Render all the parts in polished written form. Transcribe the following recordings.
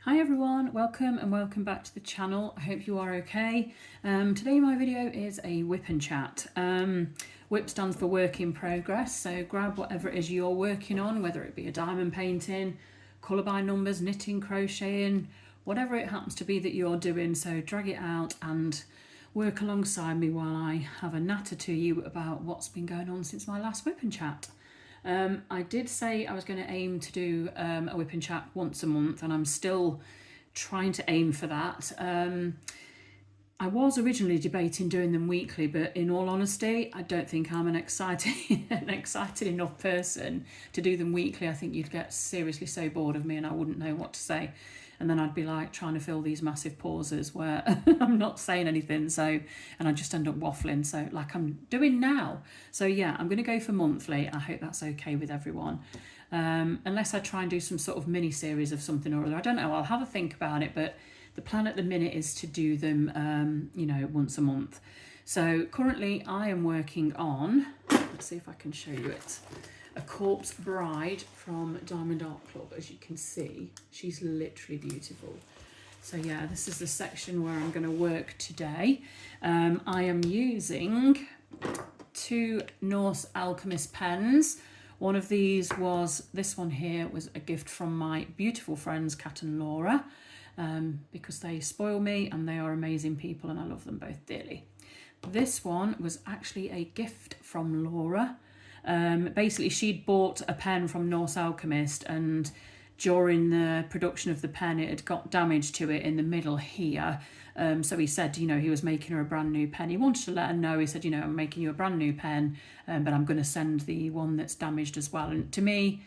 Hi everyone, welcome and welcome back to the channel. I hope you are okay. Today my video is a whip and chat. Whip stands for work in progress, so grab whatever it is you're working on, whether it be a diamond painting, colour by numbers, knitting, crocheting, whatever it happens to be that you're doing, so drag it out and work alongside me while I have a natter to you about what's been going on since my last whip and chat. I did say I was going to aim to do a whip and chat once a month, and I'm still trying to aim for that. I was originally debating doing them weekly, but in all honesty, I don't think I'm an excited enough person to do them weekly. I think you'd get seriously so bored of me and I wouldn't know what to say. And then I'd be like trying to fill these massive pauses where I'm not saying anything, and I just end up waffling, so like I'm doing now. So yeah, I'm going to go for monthly. I hope that's okay with everyone. Unless I try and do some sort of mini series of something or other. I don't know, I'll have a think about it, but the plan at the minute is to do them, once a month. So currently I am working on, let's see if I can show you it, a Corpse Bride from Diamond Art Club. As you can see, she's literally beautiful. So yeah, this is the section where I'm going to work today. I am using two Norse Alchemist pens. One of these was, this one here was a gift from my beautiful friends Kat and Laura, because they spoil me and they are amazing people and I love them both dearly. This one was actually a gift from Laura. Basically, she'd bought a pen from Norse Alchemist, and during the production of the pen, it had got damage to it in the middle here. So he said, he was making her a brand new pen. He wanted to let her know. He said, I'm making you a brand new pen, but I'm going to send the one that's damaged as well. And to me,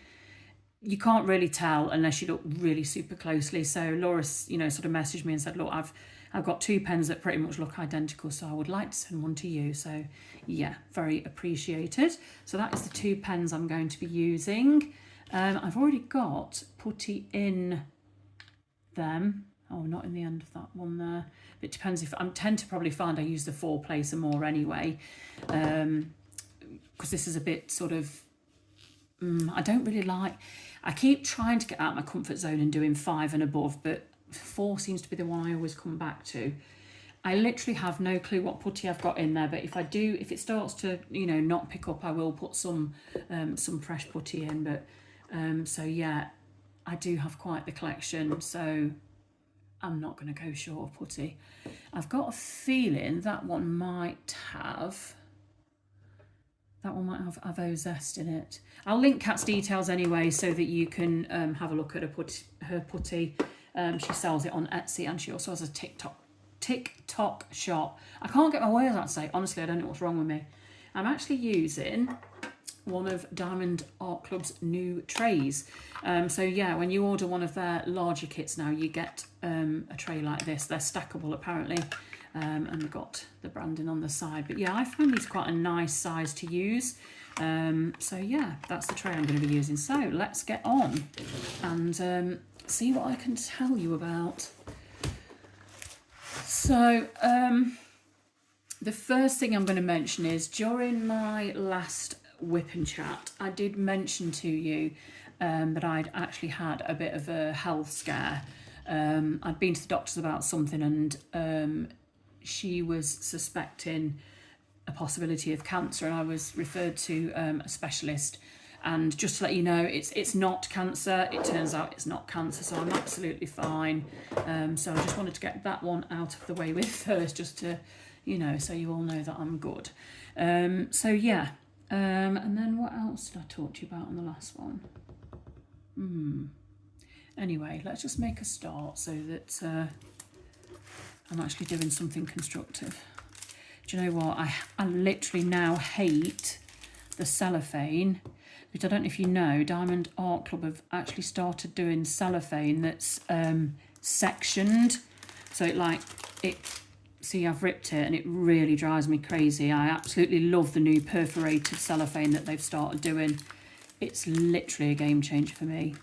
you can't really tell unless you look really super closely. So Laura, sort of messaged me and said, look, I've got two pens that pretty much look identical, so I would like to send one to you. So yeah, very appreciated. So that is the two pens I'm going to be using. I've already got putty in them. Oh, not in the end of that one there. It depends if I tend to probably find I use the 4 placer more anyway, because this is a bit sort of, I don't really like, I keep trying to get out of my comfort zone and doing 5 and above, but 4 seems to be the one I always come back to. I literally have no clue what putty I've got in there, but if it starts to, not pick up, I will put some fresh putty in. But so yeah, I do have quite the collection, so I'm not going to go short of putty. I've got a feeling that one might have Avo Zest in it. I'll link Kat's details anyway so that you can have a look at her putty. She sells it on Etsy, and she also has a TikTok shop. I can't get my words out to say. Honestly, I don't know what's wrong with me. I'm actually using one of Diamond Art Club's new trays. So yeah, when you order one of their larger kits now, you get a tray like this. They're stackable apparently, and they've got the branding on the side. But yeah, I find these quite a nice size to use. So yeah, that's the tray I'm going to be using. So let's get on and see what I can tell you about. So the first thing I'm going to mention is, during my last whip and chat, I did mention to you that I'd actually had a bit of a health scare. I'd been to the doctors about something, and she was suspecting a possibility of cancer, and I was referred to a specialist. And just to let you know, it's not cancer. It turns out it's not cancer, so I'm absolutely fine. So I just wanted to get that one out of the way with first, just to, so you all know that I'm good. So yeah, and then what else did I talk to you about on the last one? Anyway, let's just make a start so that I'm actually doing something constructive. Do you know what? I literally now hate the cellophane. But I don't know if you know, Diamond Art Club have actually started doing cellophane that's sectioned. So see, I've ripped it and it really drives me crazy. I absolutely love the new perforated cellophane that they've started doing. It's literally a game changer for me.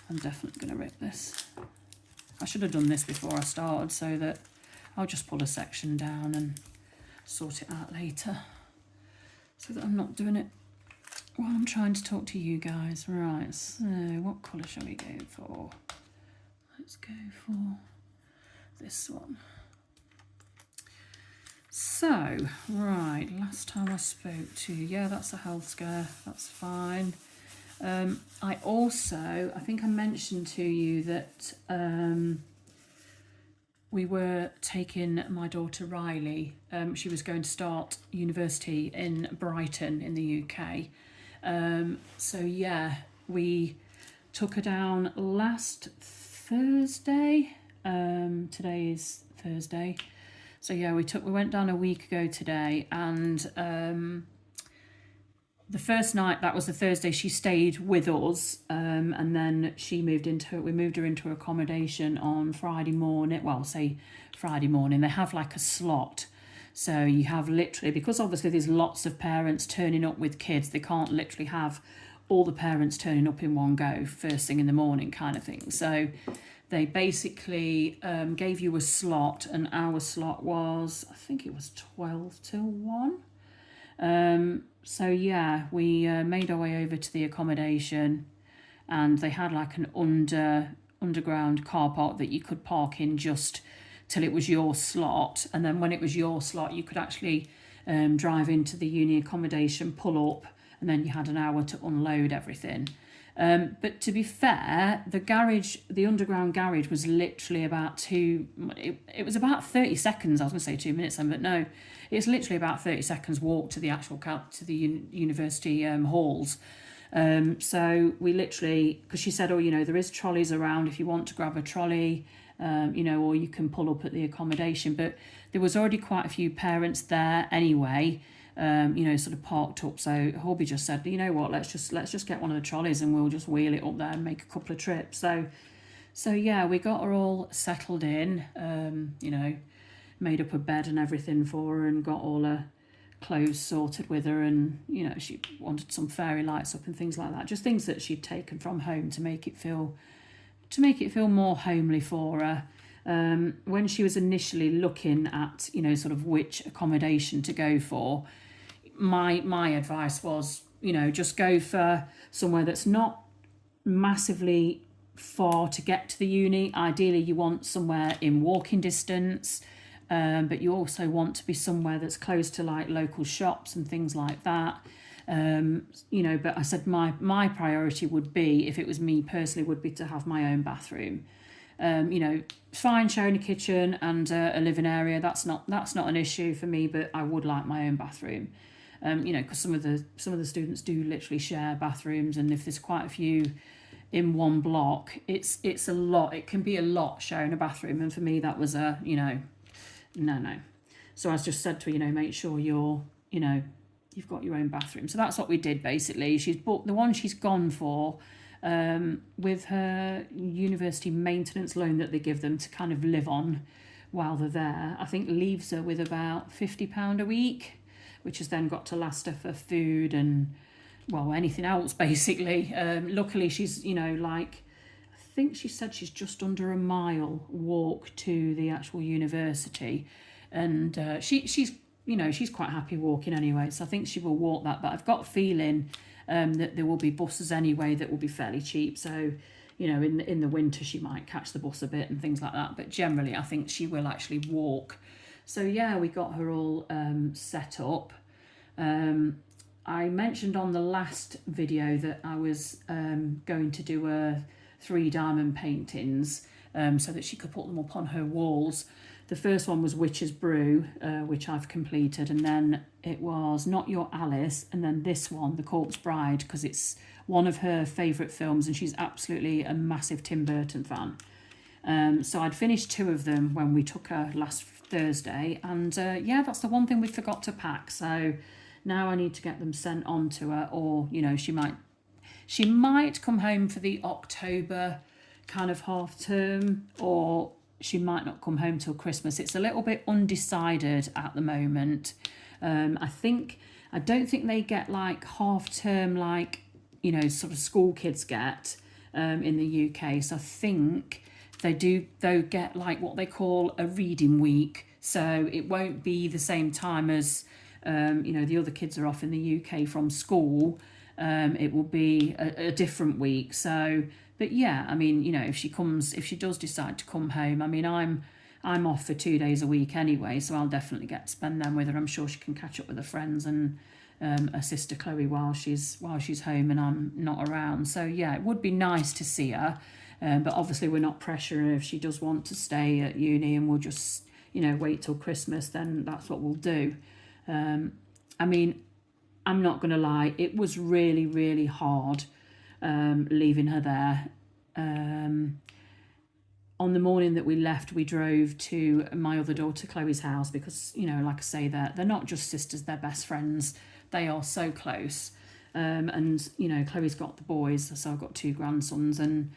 I'm definitely going to rip this. I should have done this before I started, so that I'll just pull a section down and sort it out later, so that I'm not doing it while I'm trying to talk to you guys. Right, so what colour shall we go for? Let's let's go for this one. So, right, last time I spoke to you, yeah, that's a health scare, that's fine. I think I mentioned to you that we were taking my daughter Riley. She was going to start university in Brighton in the UK. So yeah, we took her down last Thursday. Today is Thursday. So yeah, we went down a week ago today, and the first night, that was the Thursday, she stayed with us, and then we moved her into accommodation on Friday morning. Well, say Friday morning. They have like a slot. So you have literally, because obviously there's lots of parents turning up with kids, they can't literally have all the parents turning up in one go first thing in the morning kind of thing. So they basically gave you a slot, and our slot was, I think it was 12 till 1. So yeah, we made our way over to the accommodation, and they had like an underground car park that you could park in just till it was your slot, and then when it was your slot you could actually drive into the uni accommodation, pull up, and then you had an hour to unload everything. But to be fair, the underground garage was literally about it was about 30 seconds. I was going to say 2 minutes then, but no, it's literally about 30 seconds walk to the actual university halls. So we literally, because she said, there is trolleys around if you want to grab a trolley, or you can pull up at the accommodation. But there was already quite a few parents there anyway. Sort of parked up. So hubby just said, you know what, let's just get one of the trolleys and we'll just wheel it up there and make a couple of trips. So yeah, we got her all settled in, made up a bed and everything for her, and got all her clothes sorted with her, and she wanted some fairy lights up and things like that, just things that she'd taken from home to make it feel more homely for her. When she was initially looking at sort of which accommodation to go for, my advice was, just go for somewhere that's not massively far to get to the uni. Ideally you want somewhere in walking distance, but you also want to be somewhere that's close to like local shops and things like that. But I said my priority would be, if it was me personally, would be to have my own bathroom. Fine sharing a kitchen and a living area, that's not an issue for me, but I would like my own bathroom. Because some of the students do literally share bathrooms, and if there's quite a few in one block, it's a lot. It can be a lot sharing a bathroom, and for me that was no. So I just said to her, make sure you've got your own bathroom. So that's what we did basically. She's booked the one she's gone for. With her university maintenance loan that they give them to kind of live on while they're there, I think leaves her with about £50 a week, which has then got to last her for food and, well, anything else basically. Luckily she's, I think she said she's just under a mile walk to the actual university, and she's quite happy walking anyway, so I think she will walk that. But I've got a feeling that there will be buses anyway that will be fairly cheap. So, in the winter she might catch the bus a bit and things like that. But generally, I think she will actually walk. So yeah, we got her all set up. I mentioned on the last video that I was going to do her 3 diamond paintings so that she could put them up on her walls. The first one was Witch's Brew, which I've completed, and then it was Not Your Alice, and then this one, The Corpse Bride, because it's one of her favourite films and she's absolutely a massive Tim Burton fan. So I'd finished 2 of them when we took her last Thursday, and yeah, that's the one thing we forgot to pack. So now I need to get them sent on to her, or she might come home for the October kind of half term, or she might not come home till Christmas. It's a little bit undecided at the moment. I don't think they get like half term like sort of school kids get in the UK. So I think they'll get like what they call a reading week. So it won't be the same time as the other kids are off in the UK from school. It will be a different week. So But yeah, I mean, you know, if she does decide to come home, I mean, I'm off for 2 days a week anyway, so I'll definitely get to spend them with her. I'm sure she can catch up with her friends and her sister Chloe while she's home and I'm not around. So yeah, it would be nice to see her, but obviously we're not pressuring her. If she does want to stay at uni and we'll just, you know, wait till Christmas, then that's what we'll do. I mean, I'm not going to lie, it was really, really hard leaving her there. On the morning that we left, we drove to my other daughter Chloe's house because, you know, like I say, they're not just sisters, they're best friends. They are so close. And, you know, Chloe's got the boys, so I've got 2 grandsons, and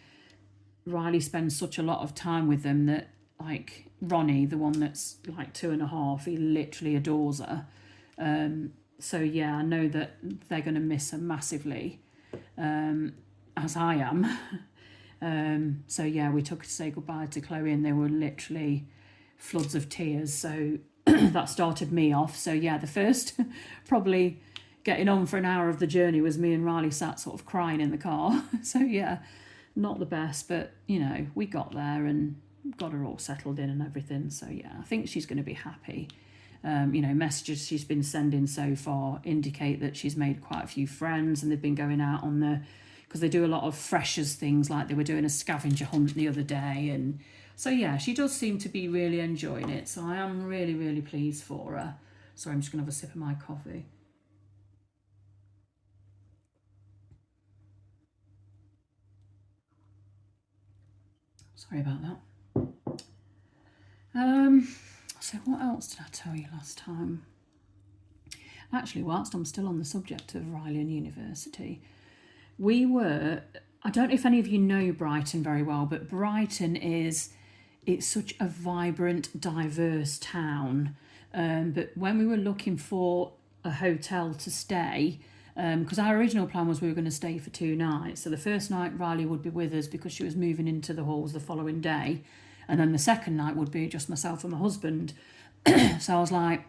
Riley spends such a lot of time with them that, like, Ronnie, the one that's like 2.5, he literally adores her. So yeah, I know that they're going to miss her massively, as I am. So yeah, we took her to say goodbye to Chloe, and they were literally floods of tears. So that started me off. So yeah, the first probably getting on for an hour of the journey was me and Riley sat sort of crying in the car. So yeah, not the best, but you know, we got there and got her all settled in and everything. So yeah, I think she's going to be happy. You know, messages she's been sending so far indicate that she's made quite a few friends, and they've been going out on the, because they do a lot of freshers things, like they were doing a scavenger hunt the other day. And so yeah, she does seem to be really enjoying it. So I am really, really pleased for her. Sorry, I'm just going to have a sip of my coffee. Sorry about that. So what else did I tell you last time? Actually, whilst I'm still on the subject of Riley and university, I don't know if any of you know Brighton very well, but Brighton it's such a vibrant, diverse town. But when we were looking for a hotel to stay, because our original plan was we were going to stay for 2 nights. So the first night Riley would be with us because she was moving into the halls the following day. And then the second night would be just myself and my husband. So I was like,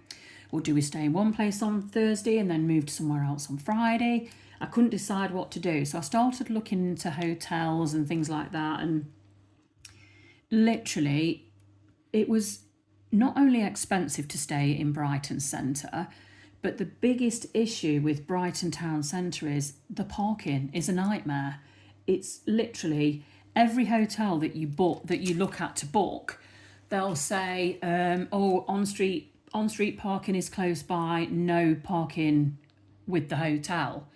well, do we stay in one place on Thursday and then move to somewhere else on Friday? I couldn't decide what to do. So I started looking into hotels and things like that. And literally, it was not only expensive to stay in Brighton Centre, but the biggest issue with Brighton Town Centre is the parking is a nightmare. It's literally every hotel that you look at to book, they'll say, oh, on-street parking is close by, no parking with the hotel.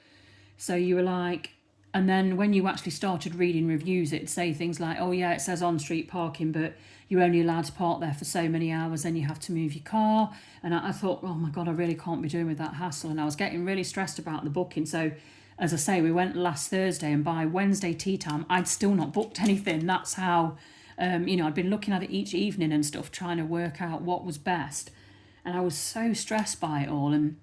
So you were like, and then when you actually started reading reviews, it'd say things like, oh yeah, it says on-street parking, but you're only allowed to park there for so many hours, then you have to move your car. And I thought, oh my God, I really can't be doing with that hassle. And I was getting really stressed about the booking. So as I say, we went last Thursday, and by Wednesday tea time, I'd still not booked anything. That's how, you know, I'd been looking at it each evening and stuff, trying to work out what was best. And I was so stressed by it all. And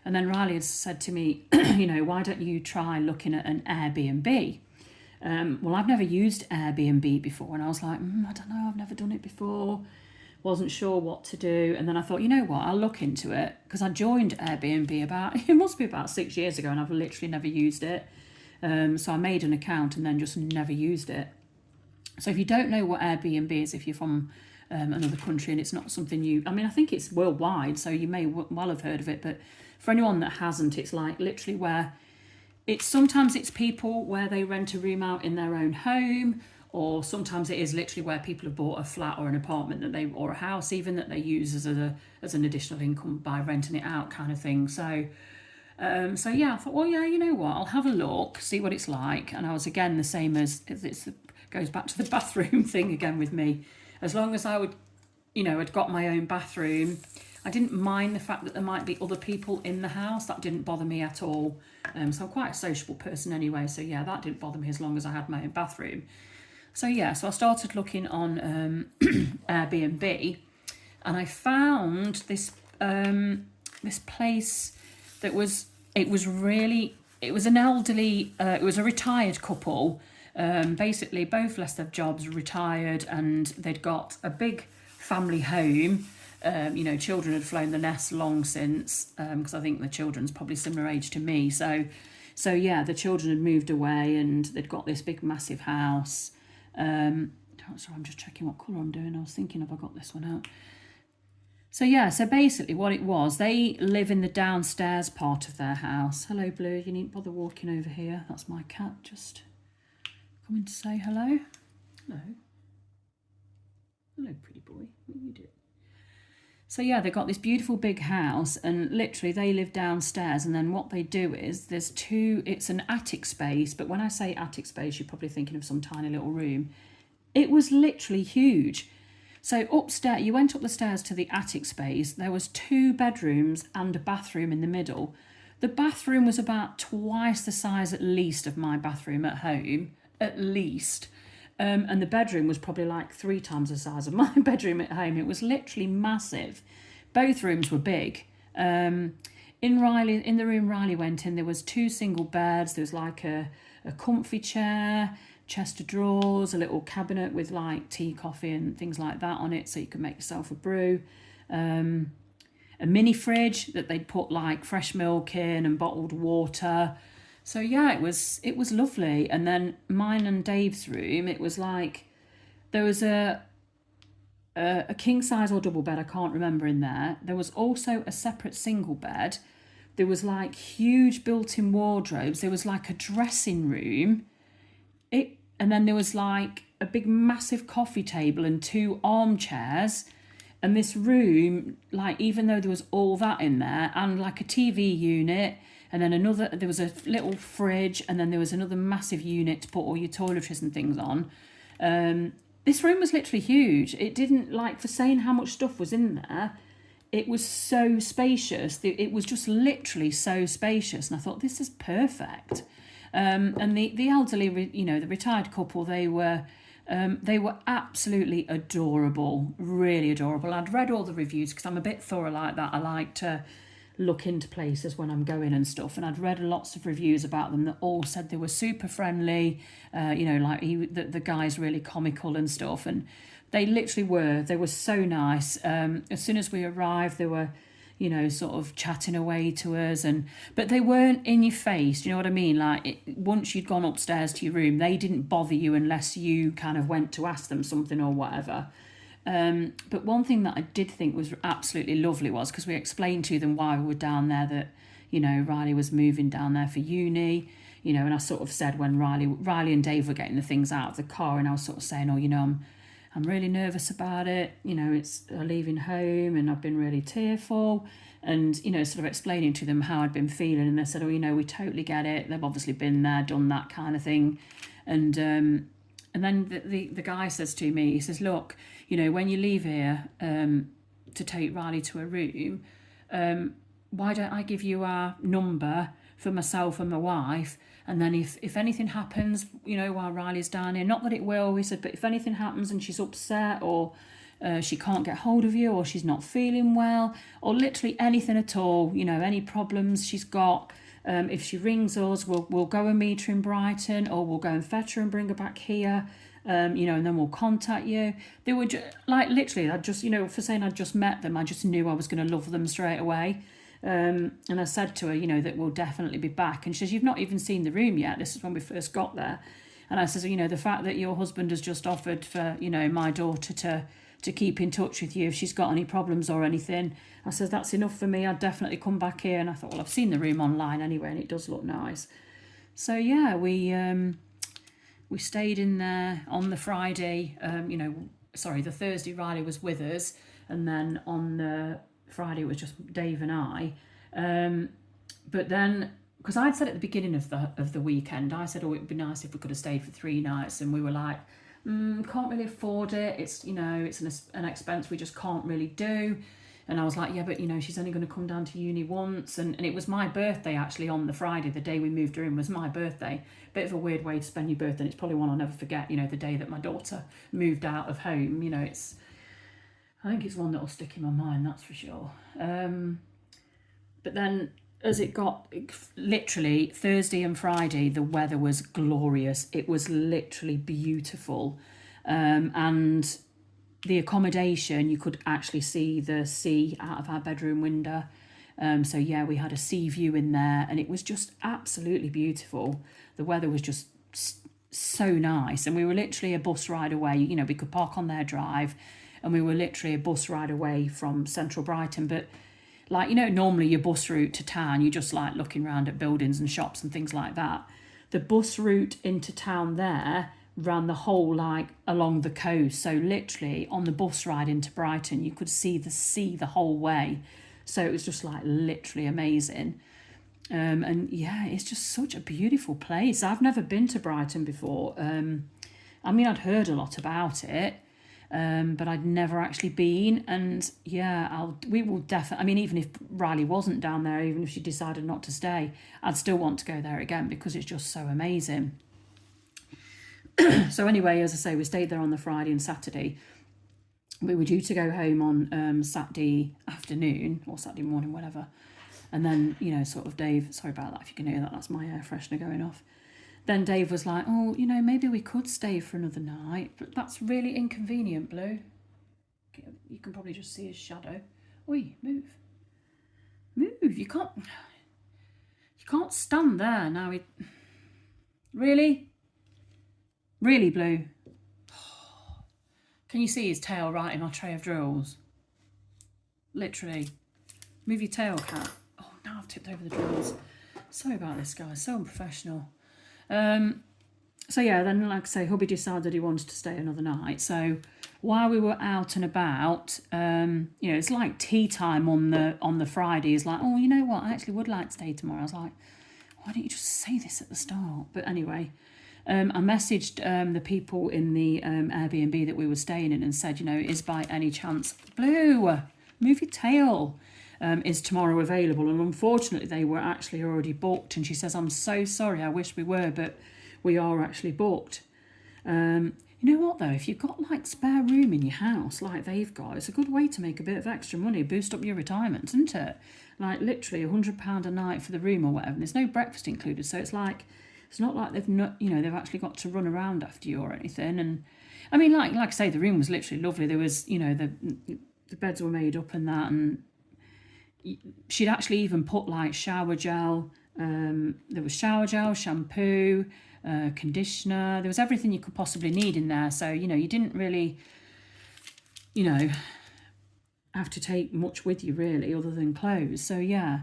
then Riley had said to me, you know, why don't you try looking at an Airbnb? Well, I've never used Airbnb before. And I was like, I don't know, I've never done it before. Wasn't sure what to do. And then I thought, you know what, I'll look into it, because I joined Airbnb it must be about 6 years ago, and I've literally never used it. So I made an account and then just never used it. So if you don't know what Airbnb is, if you're from another country and it's not something I think it's worldwide, so you may well have heard of it, but for anyone that hasn't, it's like literally where sometimes it's people where they rent a room out in their own home, or sometimes it is literally where people have bought a flat or an apartment or a house even, that they use as an additional income by renting it out, kind of thing. So yeah, I thought, well, yeah, you know what, I'll have a look, see what it's like. And I was again the same as goes back to the bathroom thing again with me. As long as I would, you know, had got my own bathroom, I didn't mind the fact that there might be other people in the house. That didn't bother me at all. So I'm quite a sociable person anyway. So yeah, that didn't bother me as long as I had my own bathroom. So yeah, so I started looking on Airbnb, and I found this place that was an elderly, it was a retired couple. Basically both lost their jobs, retired, and they'd got a big family home. You know, children had flown the nest long since, because I think the children's probably similar age to me. So So yeah, the children had moved away and they'd got this big massive house. Sorry, I'm just checking what colour I'm doing. I was thinking, have I got this one out? So yeah, so basically what it was, they live in the downstairs part of their house. Hello, Blue, you needn't bother walking over here. That's my cat just coming to say hello. Hello. Hello, pretty boy. What are you doing? So yeah, they've got this beautiful big house and literally they live downstairs, and then what they do is it's an attic space, but when I say attic space, you're probably thinking of some tiny little room. It was literally huge. So upstairs, you went up the stairs to the attic space. There was 2 bedrooms and a bathroom in the middle. The bathroom was about twice the size at least of my bathroom at home, at least. And the bedroom was probably like 3 times the size of my bedroom at home. It was literally massive. Both rooms were big. In the room Riley went in, there was 2 single beds. There was like a comfy chair, chest of drawers, a little cabinet with like tea, coffee and things like that on it, so you could make yourself a brew. A mini fridge that they'd put like fresh milk in and bottled water. So yeah, it was lovely. And then mine and Dave's room, it was like there was a king size or double bed, I can't remember, in there. There was also a separate single bed. There was like huge built-in wardrobes. There was like a dressing room. And then there was like a big massive coffee table and 2 armchairs. And this room, like, even though there was all that in there and like a TV unit, and then there was a little fridge, and then there was another massive unit to put all your toiletries and things on. This room was literally huge. It didn't, like, for saying how much stuff was in there, it was so spacious. It was just literally so spacious. And I thought, this is perfect. And the elderly, the retired couple, they were absolutely adorable, really adorable. I'd read all the reviews because I'm a bit thorough like that. I like to look into places when I'm going and stuff, and I'd read lots of reviews about them that all said they were super friendly. The guy's really comical and stuff, and they literally were. They were so nice. As soon as we arrived, they were, sort of chatting away to us, but they weren't in your face. Do you know what I mean? Like, once you'd gone upstairs to your room, they didn't bother you unless you kind of went to ask them something or whatever. But one thing that I did think was absolutely lovely was, because we explained to them why we were down there, that, Riley was moving down there for uni, and I sort of said when Riley and Dave were getting the things out of the car, and I was sort of saying, I'm really nervous about it. It's leaving home and I've been really tearful, and, sort of explaining to them how I'd been feeling. And they said, we totally get it. They've obviously been there, done that kind of thing. And then the guy says to me, he says, look, when you leave here to take Riley to a room, why don't I give you our number for myself and my wife? And then if anything happens, while Riley's down here, not that it will, he said, but if anything happens and she's upset, or she can't get hold of you, or she's not feeling well, or literally anything at all, any problems she's got, if she rings us, we'll go and meet her in Brighton, or we'll go and fetch her and bring her back here, and then we'll contact you. They were like, literally, I just, for saying I'd just met them, I just knew I was going to love them straight away. And I said to her, that we'll definitely be back. And she says, you've not even seen the room yet. This is when we first got there. And I says, the fact that your husband has just offered for, my daughter to keep in touch with you if she's got any problems or anything, I says, that's enough for me. I'd definitely come back here. And I thought, well, I've seen the room online anyway, and it does look nice. So yeah, we stayed in there on the Friday. The Thursday Riley was with us, and then on the Friday it was just Dave and I. But then, because I'd said at the beginning of the weekend, I said, it'd be nice if we could have stayed for 3 nights, and we were like, can't really afford it. It's it's an expense we just can't really do. And I was like, yeah, but she's only going to come down to uni once, and it was my birthday actually on the Friday. The day we moved her in was my birthday. Bit of a weird way to spend your birthday, and it's probably one I'll never forget. The day that my daughter moved out of home. I think it's one that'll stick in my mind, that's for sure. But then, as it got, literally Thursday and Friday, the weather was glorious. It was literally beautiful. And the accommodation, you could actually see the sea out of our bedroom window. So yeah, we had a sea view in there, and it was just absolutely beautiful. The weather was just so nice, and we were literally a bus ride away. You know, we could park on their drive, and we were literally a bus ride away from central Brighton. But like, you know, normally your bus route to town, you're just like looking around at buildings and shops and things like that. The bus route into town there ran the whole, like, along the coast. So literally on the bus ride into Brighton, you could see the sea the whole way. So it was just like literally amazing. And yeah, it's just such a beautiful place. I've never been to Brighton before. I mean, I'd heard a lot about it, but I'd never actually been. And yeah, we will definitely, I mean, even if Riley wasn't down there, even if she decided not to stay, I'd still want to go there again because it's just so amazing. So anyway, as I say, we stayed there on the Friday and Saturday. We were due to go home on Saturday afternoon or Saturday morning, whatever. And then, you know, sort of Dave, sorry about that if you can hear that, that's my air freshener going off. Then Dave was like, oh, you know, maybe we could stay for another night, but that's really inconvenient, Blue. You can probably just see his shadow. Oi, move. Move, you can't stand there now. Really? Really, Blue? Can you see his tail right in my tray of drills? Literally. Move your tail, cat. Oh, now I've tipped over the drills. Sorry about this, guys. So unprofessional. So yeah, then like I say, hubby decided he wanted to stay another night. So while we were out and about, you know, it's like tea time on the Friday. He's like, oh, you know what? I actually would like to stay tomorrow. I was like, why don't you just say this at the start? But anyway, I messaged the people in the Airbnb that we were staying in and said, you know, is by any chance, Blue, move your tail. Is tomorrow available? And unfortunately they were actually already booked. And she says, I'm so sorry, I wish we were, but we are actually booked. You know what though, if you've got like spare room in your house like they've got, it's a good way to make a bit of extra money, boost up your retirement, isn't it? Like literally £100 a night for the room or whatever, and there's no breakfast included, so it's like, it's not like they've not, you know, they've actually got to run around after you or anything. And I mean, like I say, the room was literally lovely. There was, you know, the beds were made up and that, and she'd actually even put like shower gel, there was shower gel, shampoo, conditioner, there was everything you could possibly need in there. So, you know, you didn't really, you know, have to take much with you really other than clothes. So yeah,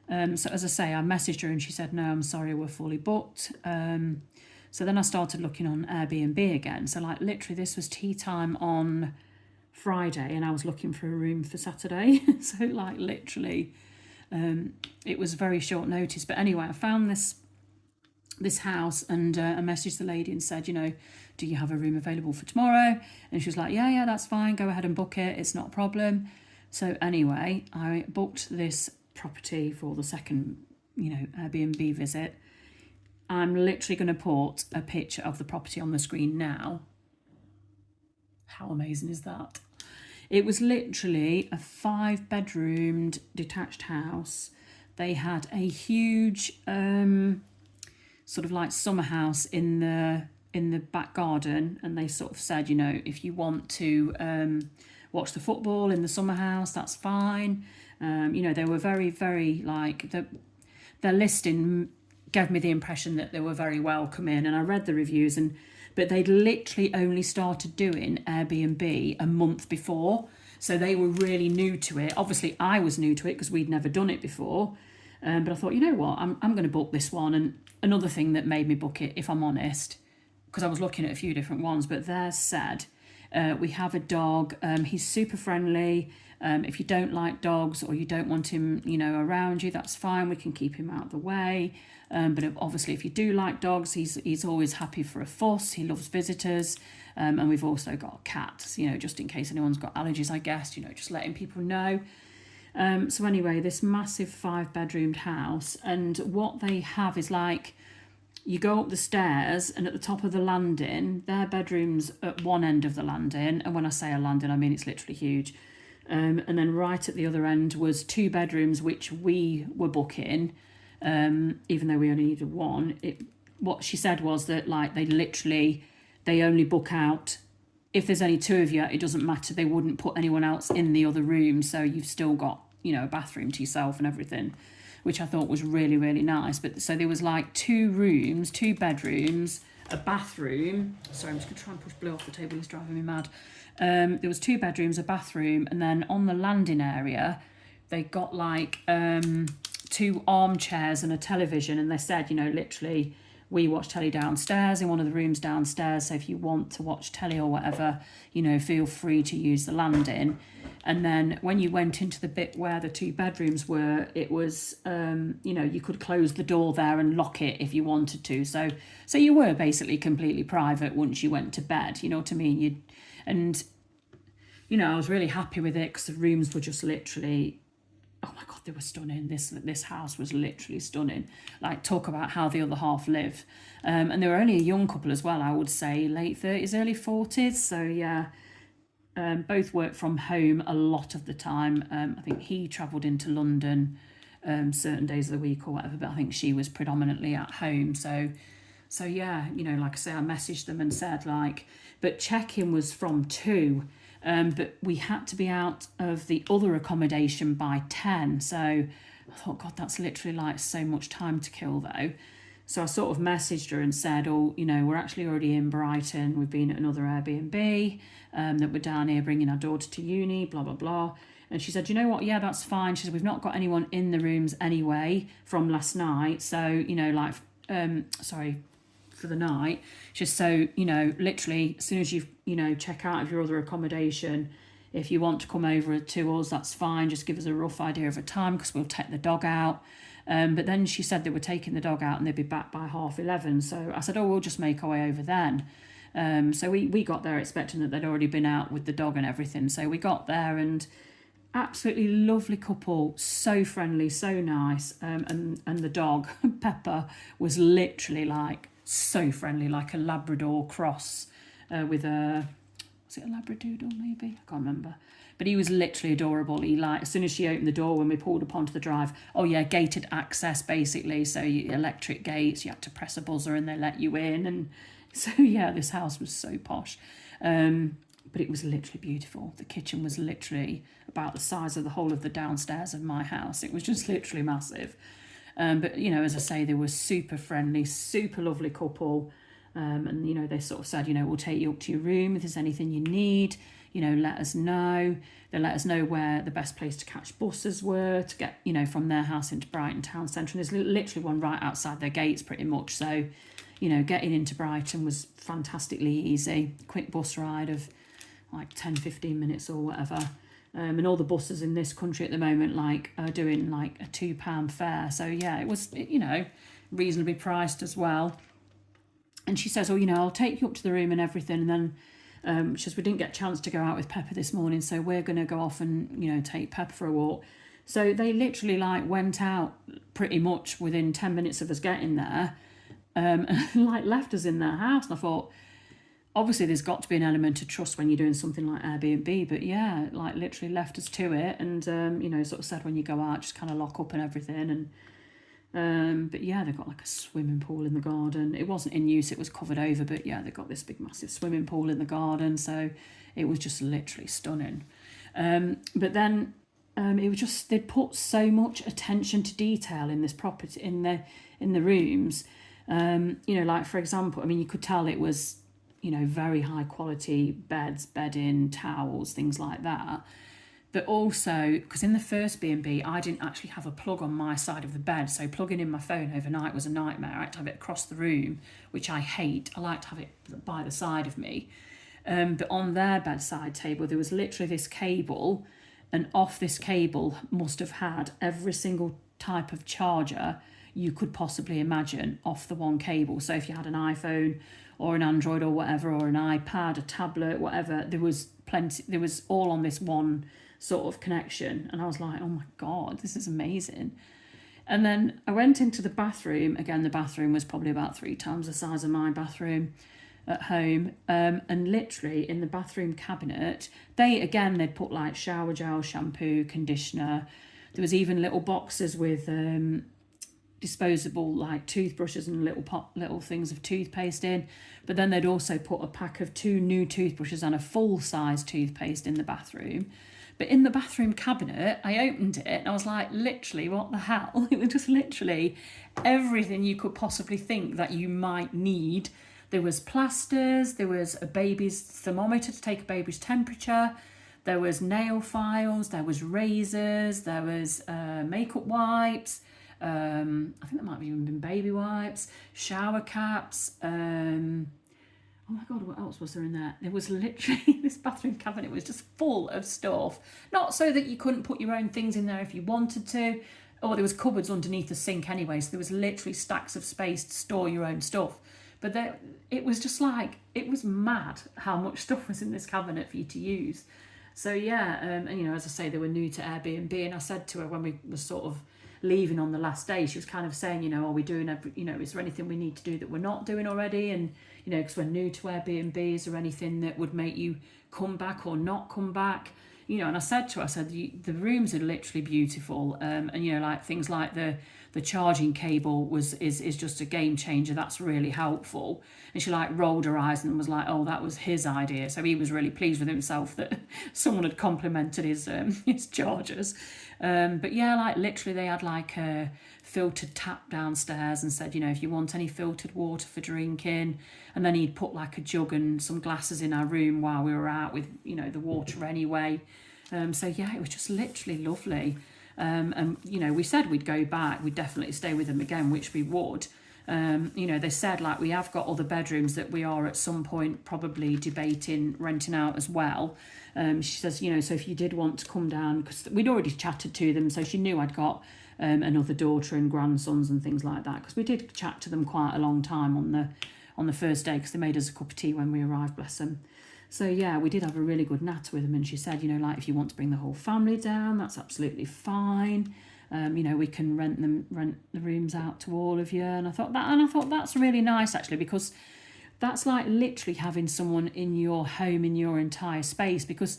so as I say, I messaged her and she said, no, I'm sorry, we're fully booked. So then I started looking on Airbnb again. So like literally this was tea time on Friday and I was looking for a room for Saturday. So like literally it was very short notice. But anyway, I found this house and I messaged the lady and said, you know, do you have a room available for tomorrow? And she was like, yeah, that's fine, go ahead and book it, it's not a problem. So anyway, I booked this property for the second, you know, Airbnb visit. I'm literally going to put a picture of the property on the screen now. How amazing is that? It was literally a 5-bedroomed detached house. They had a huge sort of like summer house in the back garden, and they sort of said, you know, if you want to watch the football in the summer house, that's fine. You know, they were very, very like, their listing gave me the impression that they were very welcoming, and I read the reviews, but they'd literally only started doing Airbnb a month before, so they were really new to it. Obviously I was new to it because we'd never done it before, but I thought, you know what, I'm going to book this one. And another thing that made me book it, if I'm honest, because I was looking at a few different ones, but theirs said, we have a dog, he's super friendly. If you don't like dogs or you don't want him, you know, around you, that's fine. We can keep him out of the way. But obviously, if you do like dogs, he's always happy for a fuss. He loves visitors. And we've also got cats, you know, just in case anyone's got allergies, I guess, you know, just letting people know. So anyway, this massive 5-bedroomed house, and what they have is like, you go up the stairs and at the top of the landing, their bedroom's at one end of the landing. And when I say a landing, I mean it's literally huge. And then right at the other end was 2 bedrooms, which we were booking, even though we only needed one. What she said was that like they only book out, if there's only 2 of you, it doesn't matter, they wouldn't put anyone else in the other room, so you've still got you know, a bathroom to yourself and everything, which I thought was really, really nice. But so there was like 2 rooms, 2 bedrooms, a bathroom. Sorry, I'm just going to try and push Blue off the table. He's driving me mad. There was 2 bedrooms, a bathroom, and then on the landing area, they got like 2 armchairs and a television. And they said, you know, literally, we watch telly downstairs in one of the rooms downstairs. So if you want to watch telly or whatever, you know, feel free to use the landing. And then when you went into the bit where the 2 bedrooms were, it was, you know, you could close the door there and lock it if you wanted to. So you were basically completely private once you went to bed, you know what I mean? And, you know, I was really happy with it because the rooms were just literally, oh my God, they were stunning. This house was literally stunning. Like, talk about how the other half live. And they were only a young couple as well, I would say, late 30s, early 40s. So yeah, both work from home a lot of the time. I think he travelled into London certain days of the week or whatever, but I think she was predominantly at home. So yeah, you know, like I say, I messaged them and said like, but check-in was from 2. But we had to be out of the other accommodation by 10. So I thought, God, that's literally like so much time to kill though. So I sort of messaged her and said, oh, you know, we're actually already in Brighton. We've been at another Airbnb, that we're down here bringing our daughter to uni, blah, blah, blah. And she said, you know what? Yeah, that's fine. She said, we've not got anyone in the rooms anyway from last night. So, you know, like, for the night. Just so, you know, literally as soon as you know, check out of your other accommodation, if you want to come over to us, that's fine. Just give us a rough idea of a time because we'll take the dog out. But then she said they were taking the dog out and they'd be back by 11:30. So I said, oh, we'll just make our way over then. So we got there expecting that they'd already been out with the dog and everything. So we got there and absolutely lovely couple, so friendly, so nice. And the dog, Pepper, was literally like so friendly, like a Labrador cross with a, was it a Labradoodle maybe? I can't remember. But he was literally adorable. He, like, as soon as she opened the door when we pulled up onto the drive, oh yeah, gated access basically. So electric gates, you had to press a buzzer and they let you in. And so yeah, this house was so posh. But it was literally beautiful. The kitchen was literally about the size of the whole of the downstairs of my house. It was just literally massive. But, you know, as I say, they were super friendly, super lovely couple. And, you know, they sort of said, you know, we'll take you up to your room. If there's anything you need, you know, let us know. They let us know where the best place to catch buses were to get, you know, from their house into Brighton town centre. And there's literally one right outside their gates pretty much. So, you know, getting into Brighton was fantastically easy. Quick bus ride of like 10-15 minutes or whatever. And all the buses in this country at the moment like are doing like a £2 fare. So yeah, it was, you know, reasonably priced as well. And she says, oh, you know, I'll take you up to the room and everything. And then she says, we didn't get a chance to go out with Pepper this morning, so we're going to go off and, you know, take Pepper for a walk. So they literally like went out pretty much within 10 minutes of us getting there, and like left us in their house. And I thought, obviously there's got to be an element of trust when you're doing something like Airbnb, but yeah, like literally left us to it. And, you know, sort of said when you go out, just kind of lock up and everything. And but yeah, they've got like a swimming pool in the garden. It wasn't in use, it was covered over, but yeah, they've got this big massive swimming pool in the garden. So it was just literally stunning. But then it was just, they'd put so much attention to detail in this property, in the rooms. You know, like for example, I mean, you could tell it was, you know, very high quality beds, bedding, towels, things like that. But also, because in the first B&B, I didn't actually have a plug on my side of the bed. So plugging in my phone overnight was a nightmare. I had to have it across the room, which I hate. I like to have it by the side of me. But on their bedside table, there was literally this cable. And off this cable must have had every single type of charger you could possibly imagine off the one cable. So if you had an iPhone or an Android or whatever, or an iPad, a tablet, whatever, there was plenty, there was all on this one sort of connection. And I was like, oh my God, this is amazing. And then I went into the bathroom. Again, the bathroom was probably about 3 times the size of my bathroom at home. And literally in the bathroom cabinet, they'd put like shower gel, shampoo, conditioner. There was even little boxes with disposable like toothbrushes and little things of toothpaste in. But then they'd also put a pack of 2 new toothbrushes and a full size toothpaste in the bathroom. But in the bathroom cabinet, I opened it and I was like, literally, what the hell? It was just literally everything you could possibly think that you might need. There was plasters, there was a baby's thermometer to take a baby's temperature, there was nail files, there was razors, there was makeup wipes, I think there might have even been baby wipes, shower caps, oh my God, what else was there in there? There was literally, this bathroom cabinet was just full of stuff. Not so that you couldn't put your own things in there if you wanted to, or there was cupboards underneath the sink anyway, so there was literally stacks of space to store your own stuff. But there, it was just like, it was mad how much stuff was in this cabinet for you to use. So yeah, and you know, as I say, they were new to Airbnb, and I said to her when we were sort of leaving on the last day, she was kind of saying, you know, are we doing every, you know, is there anything we need to do that we're not doing already? And you know, because we're new to Airbnb, is there anything that would make you come back or not come back? You know, and I said to her, I said, the rooms are literally beautiful, and you know, like things like the charging cable is just a game changer. That's really helpful. And she like rolled her eyes and was like, oh, that was his idea. So he was really pleased with himself that someone had complimented his chargers. But yeah, like literally they had like a filtered tap downstairs and said, you know, if you want any filtered water for drinking. And then he'd put like a jug and some glasses in our room while we were out with, you know, the water anyway. So yeah, it was just literally lovely. And you know, we said we'd go back, we'd definitely stay with them again, which we would. You know, they said like we have got other bedrooms that we are at some point probably debating renting out as well. She says, you know, so if you did want to come down, because we'd already chatted to them, so she knew I'd got another daughter and grandsons and things like that, because we did chat to them quite a long time on the first day, because they made us a cup of tea when we arrived, bless them. So yeah, we did have a really good natter with them, and she said, you know, like if you want to bring the whole family down, that's absolutely fine. You know, we can rent the rooms out to all of you. And I thought that's really nice actually, because that's like literally having someone in your home, in your entire space. Because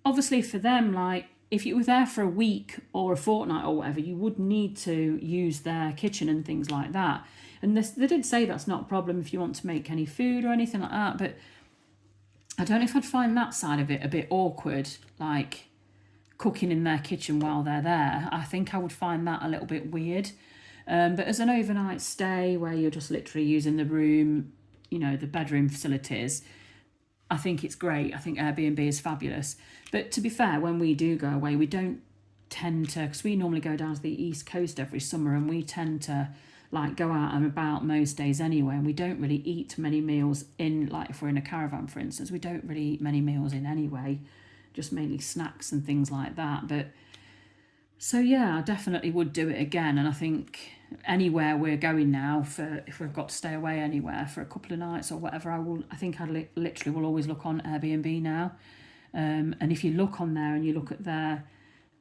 obviously for them, like if you were there for a week or a fortnight or whatever, you would need to use their kitchen and things like that. And they did say that's not a problem if you want to make any food or anything like that, but I don't know if I'd find that side of it a bit awkward, like cooking in their kitchen while they're there. I think I would find that a little bit weird. But as an overnight stay where you're just literally using the room, you know, the bedroom facilities, I think it's great. I think Airbnb is fabulous. But to be fair, when we do go away, we don't tend to, because we normally go down to the East Coast every summer, and we tend to like go out and about most days anyway, and we don't really eat many meals in, like if we're in a caravan for instance, we don't really eat many meals in anyway, just mainly snacks and things like that. But so yeah, I definitely would do it again. And I think anywhere we're going now, for if we've got to stay away anywhere for a couple of nights or whatever, I think I literally will always look on Airbnb now. And if you look on there and you look at their,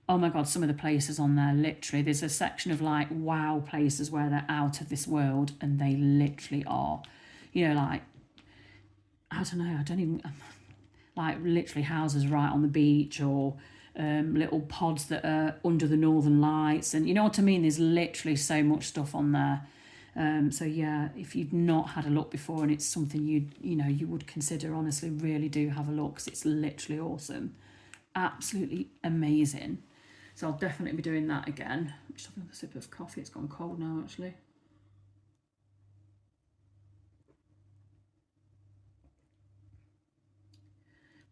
oh my God, some of the places on there, literally, there's a section of like wow places where they're out of this world, and they literally are. You know, like, I don't know, I don't even, like literally houses right on the beach, or little pods that are under the northern lights. And you know what I mean? There's literally so much stuff on there. So yeah, if you've not had a look before and it's something you would consider, honestly, really do have a look, because it's literally awesome. Absolutely amazing. So I'll definitely be doing that again. Just having a sip of coffee. It's gone cold now, actually.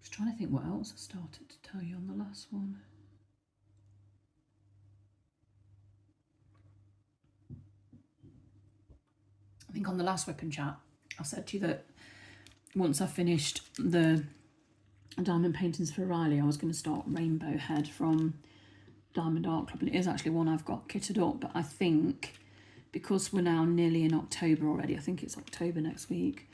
Just trying to think what else I started to tell you on the last one. I think on the last whip and chat, I said to you that once I finished the diamond paintings for Riley, I was going to start Rainbow Head from Diamond Art Club, and it is actually one I've got kitted up. But I think because we're now nearly in October already, I think it's October next week,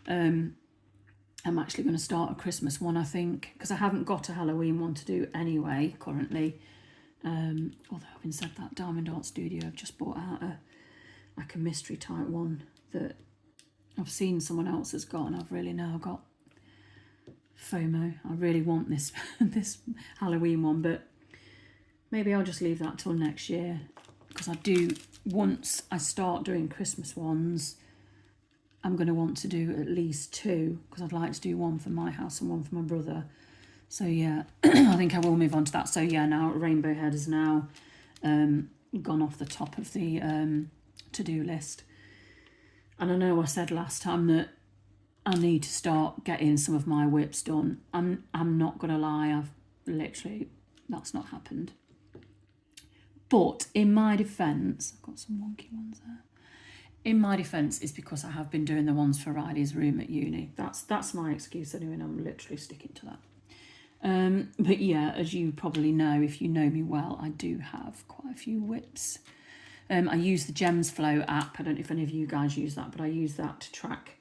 I'm actually going to start a Christmas one, I think, because I haven't got a Halloween one to do anyway currently. Although having said that, Diamond Art Studio have just brought out a mystery type one that I've seen someone else has got, and I've really now got FOMO. I really want this this Halloween one, but maybe I'll just leave that till next year, because I do, once I start doing Christmas ones, I'm going to want to do at least two, because I'd like to do one for my house and one for my brother. So yeah, I think I will move on to that. So yeah, now Rainbow Head is now gone off the top of the to-do list. And I know I said last time that I need to start getting some of my whips done. I'm not gonna lie, I've literally, that's not happened. But in my defence, I've got some wonky ones there. In my defence, it's because I have been doing the ones for Riley's room at uni. That's my excuse anyway, and I'm literally sticking to that. But yeah, as you probably know, if you know me well, I do have quite a few whips. I use the Gems Flow app. I don't know if any of you guys use that, but I use that to track,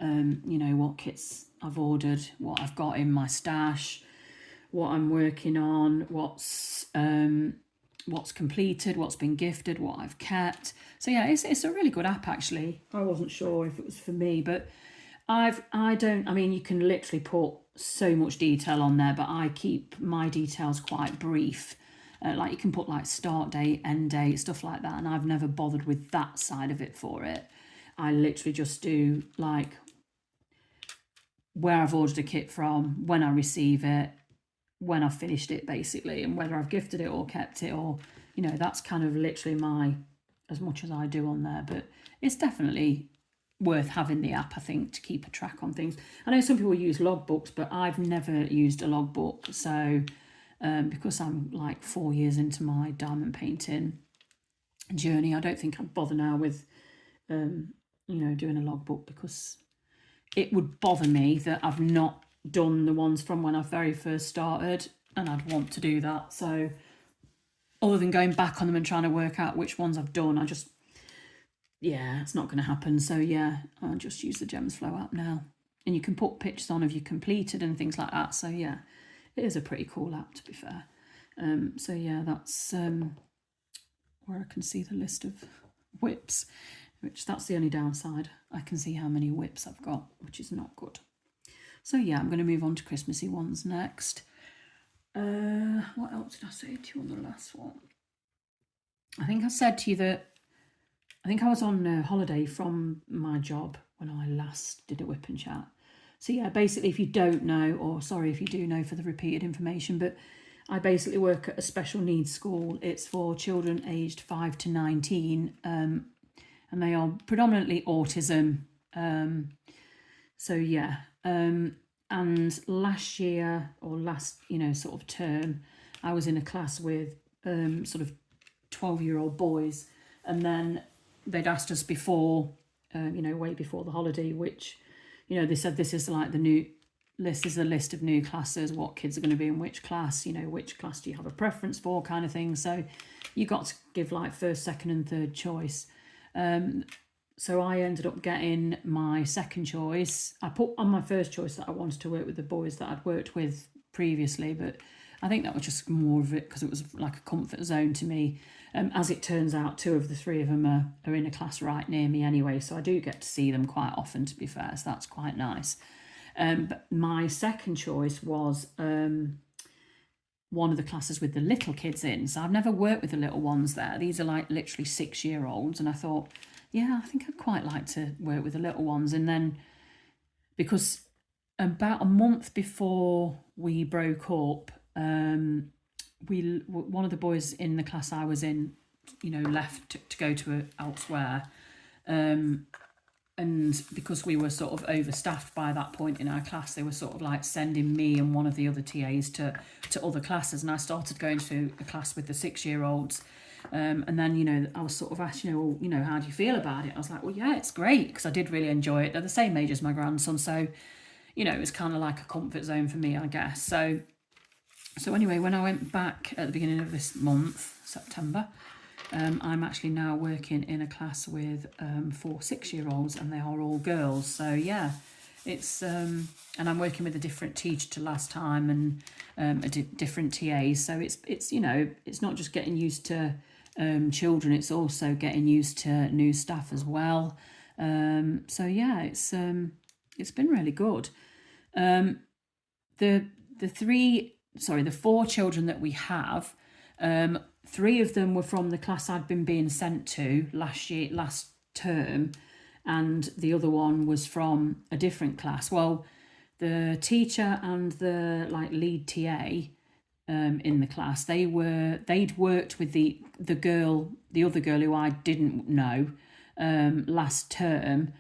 you know, what kits I've ordered, what I've got in my stash, what I'm working on, what's completed, what's been gifted, what I've kept. So yeah, it's a really good app actually. I wasn't sure if it was for me, but I mean, you can literally put so much detail on there, but I keep my details quite brief. Like you can put like start date, end date, stuff like that, and I've never bothered with that side of it for it. I literally just do like where I've ordered a kit from, when I receive it, when I've finished it basically, and whether I've gifted it or kept it, or, you know, that's kind of literally as much as I do on there. But it's definitely worth having the app, I think, to keep a track on things. I know some people use logbooks, but I've never used a logbook. So because I'm like 4 years into my diamond painting journey, I don't think I'd bother now with you know, doing a logbook, because it would bother me that I've not done the ones from when I very first started, and I'd want to do that. So other than going back on them and trying to work out which ones I've done, yeah, it's not going to happen. So yeah, I'll just use the Gems Flow app now, and you can put pictures on of you completed and things like that. So yeah, it is a pretty cool app, to be fair. So yeah, that's where I can see the list of whips, which that's the only downside. I can see how many whips I've got, which is not good. So yeah, I'm going to move on to Christmassy ones next. What else did I say to you on the last one? I think I said to you that I think I was on holiday from my job when I last did a whip and chat. So yeah, basically, if you don't know, or sorry if you do know for the repeated information, but I basically work at a special needs school. It's for children aged 5 to 19, and they are predominantly autism. So yeah, and last year, or last, you know, sort of term, I was in a class with sort of 12-year-old boys, and then they'd asked us before, you know, way before the holiday, which, you know, they said this is like this is a list of new classes, what kids are going to be in which class, you know, which class do you have a preference for, kind of thing. So you got to give like first, second and third choice. So I ended up getting my second choice. I put on my first choice that I wanted to work with the boys that I'd worked with previously, but I think that was just more of it because it was like a comfort zone to me. As it turns out, 2 of the 3 of them are in a class right near me anyway, so I do get to see them quite often, to be fair, so that's quite nice. But my second choice was one of the classes with the little kids in. So I've never worked with the little ones there. These are like literally 6-year-olds, and I thought, yeah, I think I'd quite like to work with the little ones. And then, because about a month before we broke up, one of the boys in the class I was in, you know, left to go to elsewhere, and because we were sort of overstaffed by that point in our class, they were sort of like sending me and one of the other TAs to other classes, and I started going to a class with the 6-year-olds. And then, you know, I was sort of asked, well, you know, how do you feel about it? I was like, well, yeah, it's great, because I did really enjoy it. They're the same age as my grandson, so, you know, it was kind of like a comfort zone for me, I guess. So anyway, when I went back at the beginning of this month, September, I'm actually now working in a class with 4 6-year-olds, and they are all girls. So yeah, it's and I'm working with a different teacher to last time, and a different TA. So it's you know, it's not just getting used to children, it's also getting used to new staff as well. So yeah, it's been really good. The 4 children that we have, 3 of them were from the class I'd been being sent to last term, and the other one was from a different class. Well, the teacher and the like lead TA in the class, they'd worked with the other girl who I didn't know last term,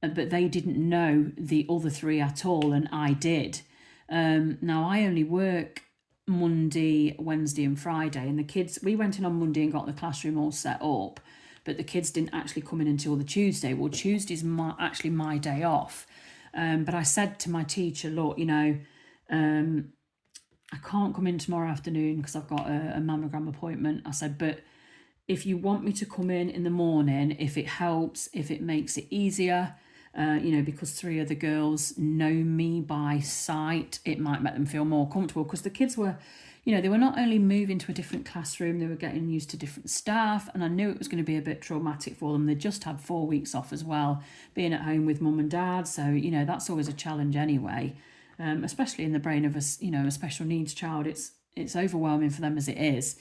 but they didn't know the other three at all, and I did. Now I only work Monday, Wednesday and Friday, and the kids, we went in on Monday and got the classroom all set up, but the kids didn't actually come in until the Tuesday. Well, Tuesday's actually my day off. But I said to my teacher, look, I can't come in tomorrow afternoon because I've got a mammogram appointment. I said, but if you want me to come in the morning, if it helps, if it makes it easier, because three of the girls know me by sight, it might make them feel more comfortable, because the kids were, they were not only moving to a different classroom, they were getting used to different staff, and I knew it was going to be a bit traumatic for them. They just had 4 weeks off as well, being at home with mum and dad, so, that's always a challenge anyway, especially in the brain of a special needs child. It's overwhelming for them as it is.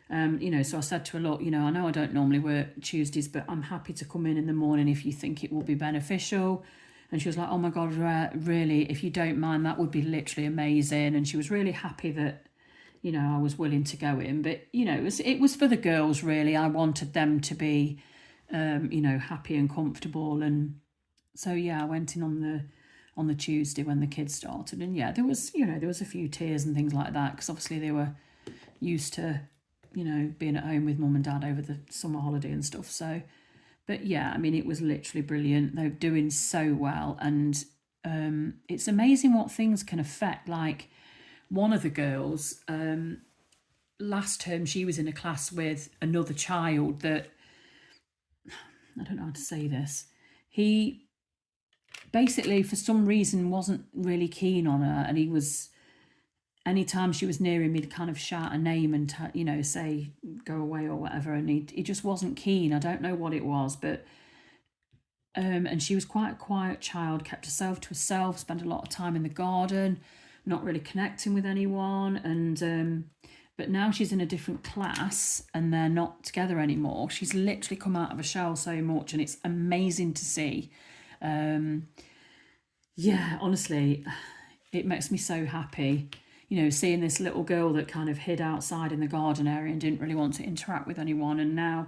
So I said to her, look, I know I don't normally work Tuesdays, but I'm happy to come in the morning if you think it will be beneficial. And she was like, oh my God, really, if you don't mind, that would be literally amazing. And she was really happy that, I was willing to go in. But, it was for the girls, really. I wanted them to be, happy and comfortable. And so, yeah, I went in on the Tuesday when the kids started. And, yeah, there was a few tears and things like that, because obviously they were used to, being at home with mum and dad over the summer holiday and stuff. So, but yeah, it was literally brilliant. They're doing so well. And it's amazing what things can affect. Like one of the girls, last term, she was in a class with another child that, I don't know how to say this. He basically, for some reason, wasn't really keen on her. And he was, anytime she was near him, he'd kind of shout a name and, say, go away or whatever. And he just wasn't keen. I don't know what it was, but, and she was quite a quiet child, kept herself to herself, spent a lot of time in the garden, not really connecting with anyone. And, but now she's in a different class and they're not together anymore. She's literally come out of a shell so much, and it's amazing to see. Yeah, honestly, it makes me so happy. Seeing this little girl that kind of hid outside in the garden area and didn't really want to interact with anyone. And now,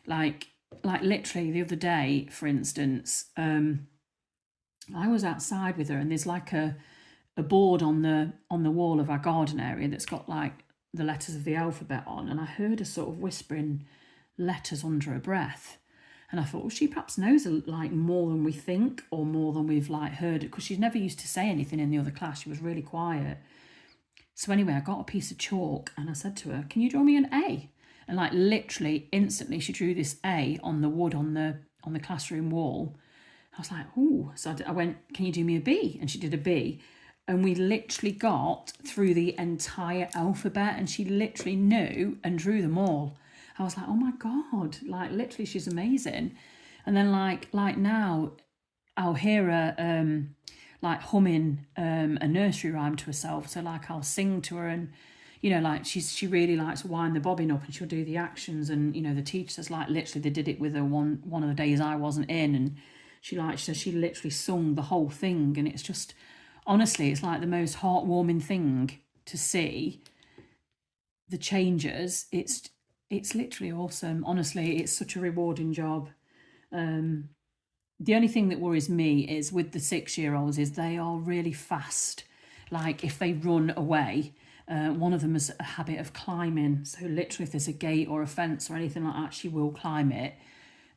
like literally the other day, for instance, I was outside with her, and there's like a board on the wall of our garden area that's got like the letters of the alphabet on. And I heard her sort of whispering letters under her breath. And I thought, well, she perhaps knows like more than we think, or more than we've like heard, because she's never used to say anything in the other class. She was really quiet. So anyway, I got a piece of chalk and I said to her, can you draw me an A? And like literally instantly she drew this A on the wood on the classroom wall. I was like, ooh. So I went, can you do me a B? And she did a B. And we literally got through the entire alphabet, and she literally knew and drew them all. I was like, oh my God, like literally she's amazing. And then like now I'll hear her like humming a nursery rhyme to herself. So like I'll sing to her, and like she really likes to wind the bobbin up, and she'll do the actions. And the teacher says like literally they did it with her one of the days I wasn't in, and she literally sung the whole thing. And it's just, honestly, it's like the most heartwarming thing to see the changes. It's literally awesome. Honestly, it's such a rewarding job. The only thing that worries me is with the 6-year-olds is they are really fast. Like if they run away, one of them has a habit of climbing. So literally if there's a gate or a fence or anything like that, she will climb it.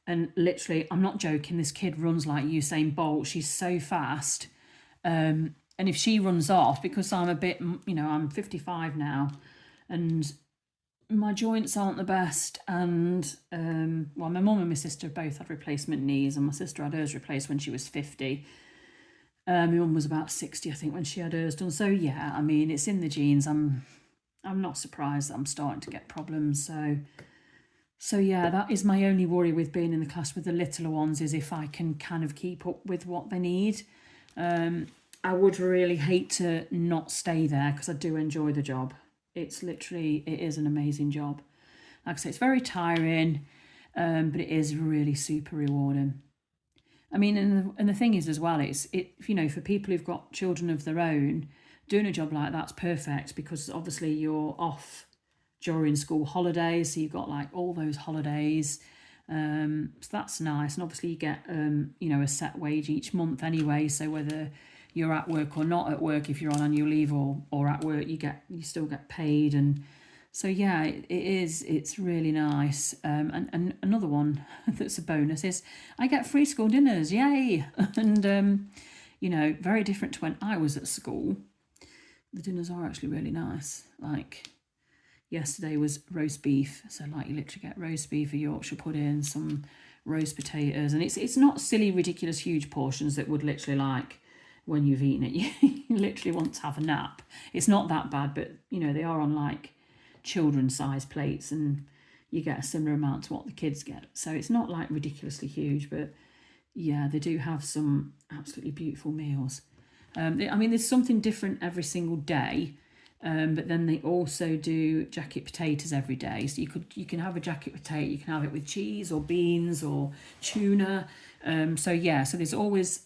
And literally, I'm not joking, this kid runs like Usain Bolt. She's so fast. And if she runs off, because I'm a bit, I'm 55 now, and my joints aren't the best, and my mum and my sister both had replacement knees, and my sister had hers replaced when she was 50. My mum was about 60, I think, when she had hers done. So yeah, it's in the genes. I'm not surprised that I'm starting to get problems. So yeah, that is my only worry with being in the class with the littler ones, is if I can kind of keep up with what they need. I would really hate to not stay there, because I do enjoy the job. It is an amazing job. Like I say, it's very tiring, but it is really super rewarding. I mean, and the thing is as well, you know, for people who've got children of their own, doing a job like that's perfect because obviously you're off during school holidays, so you've got like all those holidays. So that's nice, and obviously you get you know, a set wage each month anyway. So whether you're at work or not at work, if you're on annual leave or at work, you still get paid. And so yeah, it's really nice. And another one that's a bonus is I get free school dinners, yay! And you know, very different to when I was at school. The dinners are actually really nice. Like yesterday was roast beef, so like you literally get roast beef, a Yorkshire pudding, some roast potatoes, and it's not silly, ridiculous, huge portions that would literally, like, when you've eaten it, you literally want to have a nap. It's not that bad, but you know, they are on like children's size plates, and you get a similar amount to what the kids get. So it's not like ridiculously huge, but yeah, they do have some absolutely beautiful meals. I mean, there's something different every single day. But then they also do jacket potatoes every day. So you can have a jacket potato, you can have it with cheese or beans or tuna. So yeah, so there's always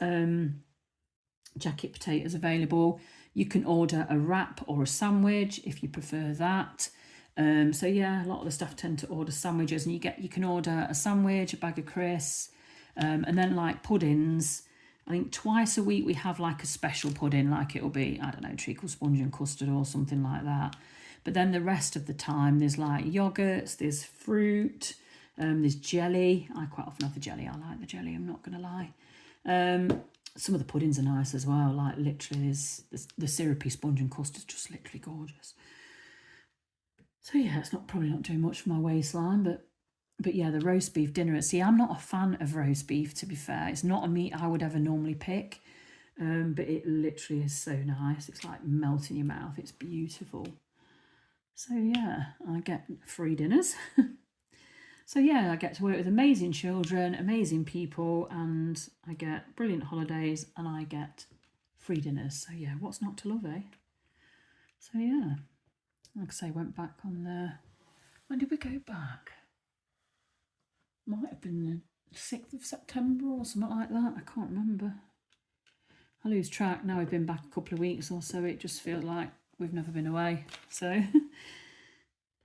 jacket potatoes available. You can order a wrap or a sandwich if you prefer that. So yeah, a lot of the staff tend to order sandwiches, and you can order a sandwich, a bag of crisps, and then like puddings. I think twice a week we have like a special pudding, like it'll be, I don't know, treacle sponge and custard or something like that. But then the rest of the time there's like yogurts, there's fruit, there's jelly. I quite often have the jelly. I like the jelly, I'm not going to lie. Some of the puddings are nice as well. Like literally there's the syrupy sponge and custard's just literally gorgeous. So yeah, it's probably not doing much for my waistline, but yeah, the roast beef dinner. See, I'm not a fan of roast beef, to be fair. It's not a meat I would ever normally pick, but it literally is so nice. It's like melt in your mouth. It's beautiful. So yeah, I get free dinners. So yeah, I get to work with amazing children, amazing people, and I get brilliant holidays, and I get free dinners. So yeah, what's not to love, eh? So yeah, like I say, went back on there. When did we go back? Might have been the 6th of September or something like that. I can't remember. I lose track. Now we've been back a couple of weeks or so. It just feels like we've never been away. So,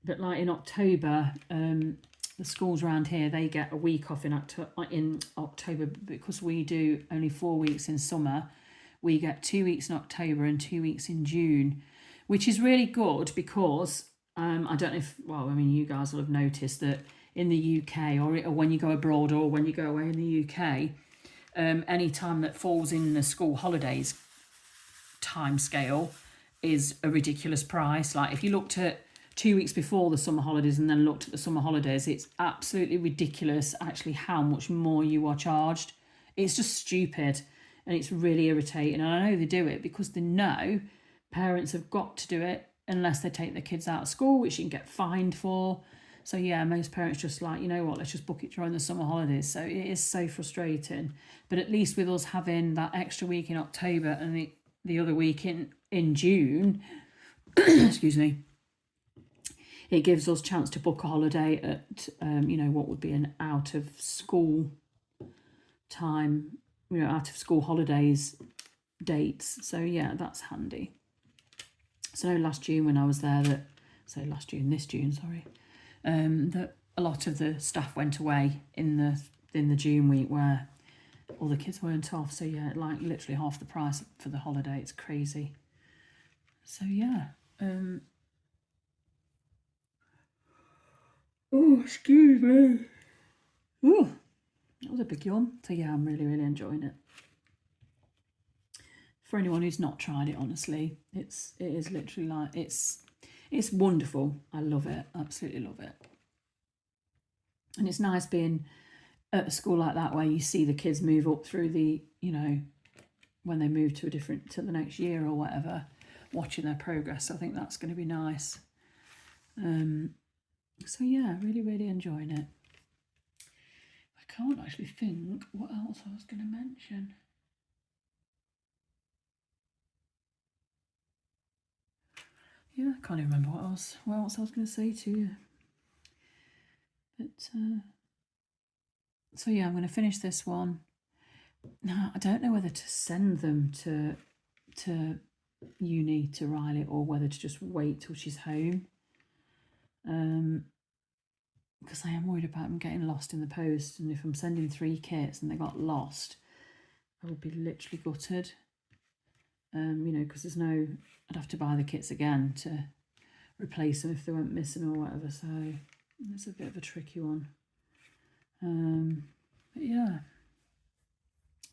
but like in October, the schools around here, they get a week off in October because we do only 4 weeks in summer. We get 2 weeks in October and 2 weeks in June, which is really good because I don't know if, well, I mean, you guys will have noticed that in the UK or when you go abroad or when you go away in the UK, any time that falls in the school holidays time scale is a ridiculous price. Like if you looked at 2 weeks before the summer holidays and then looked at the summer holidays, it's absolutely ridiculous actually how much more you are charged. It's just stupid, and it's really irritating. And I know they do it because they know parents have got to do it unless they take their kids out of school, which you can get fined for. So yeah, most parents just like, you know what, let's just book it during the summer holidays. So it is so frustrating. But at least with us having that extra week in October and the other week in June, excuse me, it gives us a chance to book a holiday at, you know, what would be an out of school time, you know, out of school holidays dates. So yeah, that's handy. So last June when I was there, this June, sorry, that a lot of the staff went away in the June week where all the kids weren't off. So yeah, like literally half the price for the holiday. It's crazy. So yeah. Oh, excuse me. Oh, that was a big yawn. So yeah, I'm really, really enjoying it. For anyone who's not tried it, honestly, it is literally like it's wonderful. I love it, absolutely love it. And it's nice being at a school like that where you see the kids move up through the, you know, when they move to the next year or whatever, watching their progress. I think that's going to be nice. So yeah, really, really enjoying it. I can't actually think what else I was going to mention. Yeah, I can't even remember what else I was going to say to you. But so yeah, I'm going to finish this one. Now, I don't know whether to send them to uni to Riley or whether to just wait till she's home. Because I am worried about them getting lost in the post, and if I'm sending 3 kits and they got lost, I would be literally gutted. You know, because I'd have to buy the kits again to replace them if they went missing or whatever, so it's a bit of a tricky one. But yeah,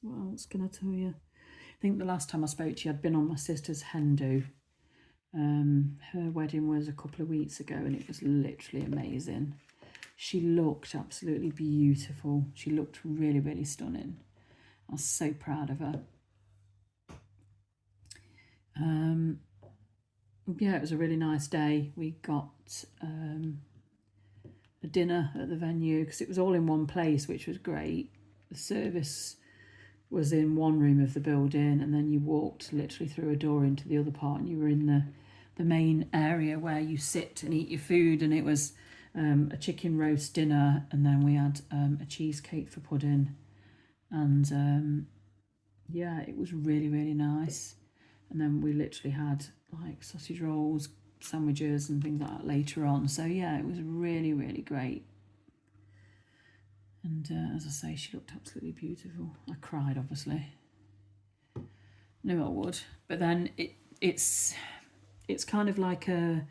what else can I tell you? I think the last time I spoke to you, I'd been on my sister's hen do. Her wedding was a couple of weeks ago and it was literally amazing. She looked absolutely beautiful. She looked really, really stunning. I was so proud of her. Yeah, it was a really nice day. We got a dinner at the venue because it was all in one place, which was great. The service was in one room of the building, and then you walked literally through a door into the other part, and you were in the main area where you sit and eat your food. And it was a chicken roast dinner, and then we had a cheesecake for pudding, and yeah, it was really, really nice. And then we literally had like sausage rolls, sandwiches and things like that later on. So yeah, it was really, really great. And as I say, she looked absolutely beautiful. I cried, obviously. Knew I would. But then it's kind of like I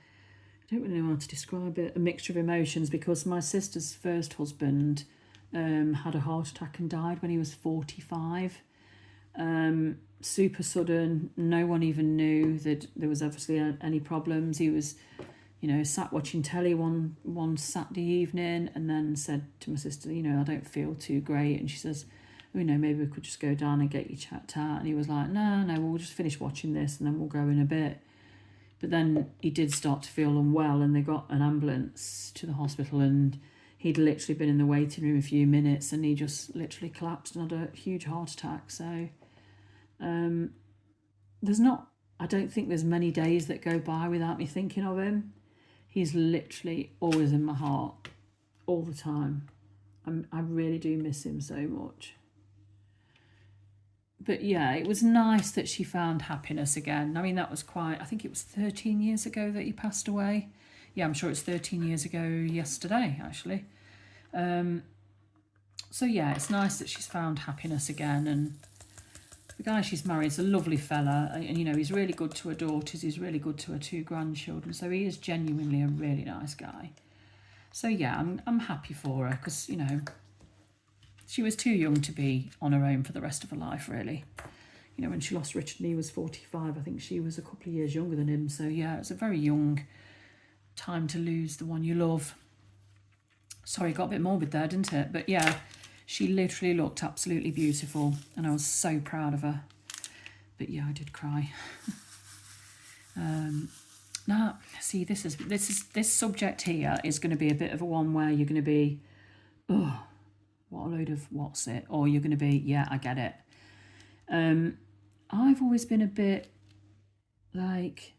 don't really know how to describe it, a mixture of emotions, because my sister's first husband had a heart attack and died when he was 45. Super sudden. No one even knew that there was obviously any problems. He was, you know, sat watching telly one Saturday evening and then said to my sister, you know, I don't feel too great. And she says, oh, you know, maybe we could just go down and get you checked out. And he was like, no, we'll just finish watching this and then we'll go in a bit. But then he did start to feel unwell and they got an ambulance to the hospital, and he'd literally been in the waiting room a few minutes and he just literally collapsed and had a huge heart attack. So I don't think there's many days that go by without me thinking of him. He's literally always in my heart, all the time. I really do miss him so much. But yeah, it was nice that she found happiness again. I mean, that was I think it was 13 years ago that he passed away. Yeah, I'm sure it's 13 years ago yesterday, actually. So yeah, it's nice that she's found happiness again. And the guy she's married is a lovely fella, and you know, he's really good to her daughters, he's really good to her 2 grandchildren, so he is genuinely a really nice guy. So yeah, I'm happy for her, because you know, she was too young to be on her own for the rest of her life, really. You know, when she lost Richard and he was 45, I think she was a couple of years younger than him, so yeah, it's a very young time to lose the one you love. Sorry, got a bit morbid there, didn't it? But yeah, she literally looked absolutely beautiful and I was so proud of her. But yeah, I did cry. Now, see, this subject here is going to be a bit of a one where you're going to be, oh, what a load of what's it? Or you're going to be, yeah, I get it. I've always been a bit like,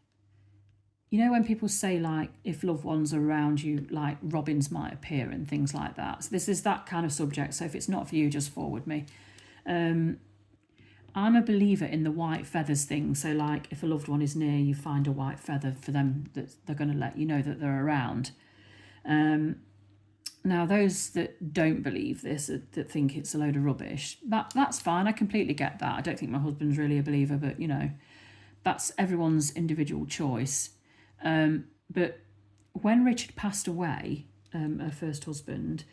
you know, when people say, like, if loved ones are around you, like robins might appear and things like that. So this is that kind of subject. So if it's not for you, just forward me. I'm a believer in the white feathers thing. So, like, if a loved one is near, you find a white feather for them that they're going to let you know that they're around. Now, those that don't believe this, that think it's a load of rubbish, that's fine. I completely get that. I don't think my husband's really a believer, but, you know, that's everyone's individual choice. But when Richard passed away, her first husband,